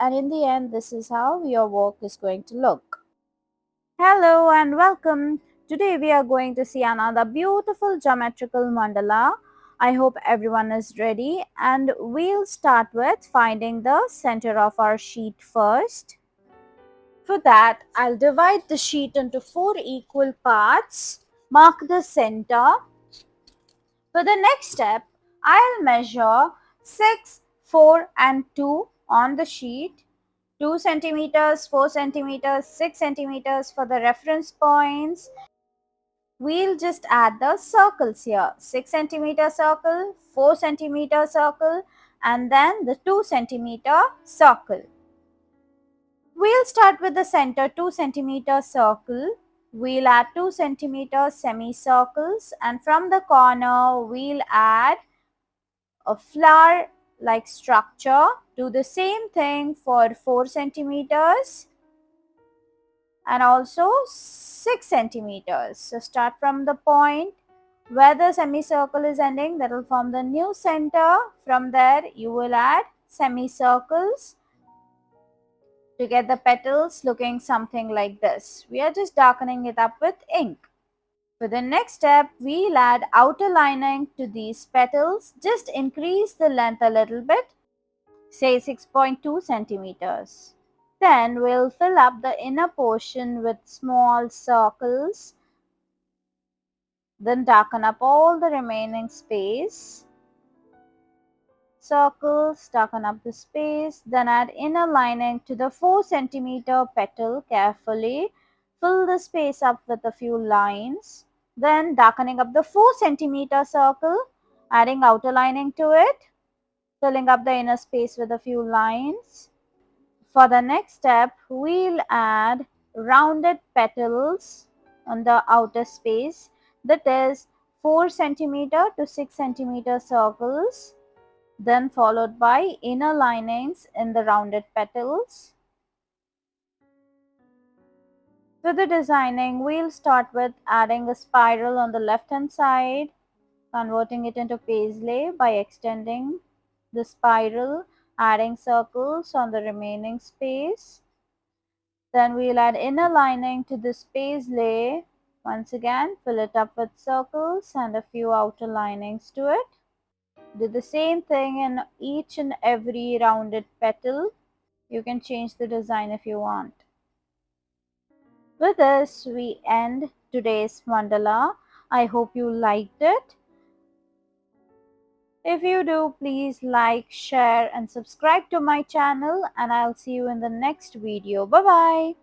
and in the end, this is how your work is going to look. Hello and welcome. Today we are going to see another beautiful geometrical mandala. I hope everyone is ready, and we'll start with finding the center of our sheet first. For that, I'll divide the sheet into 4 equal parts, mark the center. For the next step, I'll measure 6, 4 and 2 on the sheet. 2 centimeters, 4 centimeters, 6 centimeters for the reference points. We'll just add the circles here. 6 centimeter circle, 4 centimeter circle, and then the 2 centimeter circle. We'll start with the center 2 centimeter circle. We'll add 2 centimeter semicircles, and from the corner we'll add a flower like structure. Do the same thing for 4 centimeters and also 6 centimeters. So start from the point where the semicircle is ending, that will form the new center. From there you will add semicircles to get the petals looking something like this. We are just darkening it up with ink. For the next step, we'll add outer lining to these petals. Just increase the length a little bit, say 6.2 centimeters. Then we'll fill up the inner portion with small circles. Then darken up all the remaining space. Circles, darken up the space, then add inner lining to the 4 centimeter petal carefully. Fill the space up with a few lines. Then darkening up the 4 centimeter circle, adding outer lining to it, filling up the inner space with a few lines. For the next step, we'll add rounded petals on the outer space, that is 4 centimeter to 6 centimeter circles, then followed by inner linings in the rounded petals. For the designing, we'll start with adding a spiral on the left hand side, converting it into paisley by extending the spiral, adding circles on the remaining space. Then we'll add inner lining to this paisley. Once again, fill it up with circles and a few outer linings to it. Do the same thing in each and every rounded petal. You can change the design if you want. With this, we end today's mandala. I hope you liked it. If you do, please like, share and subscribe to my channel, and I'll see you in the next video. Bye bye.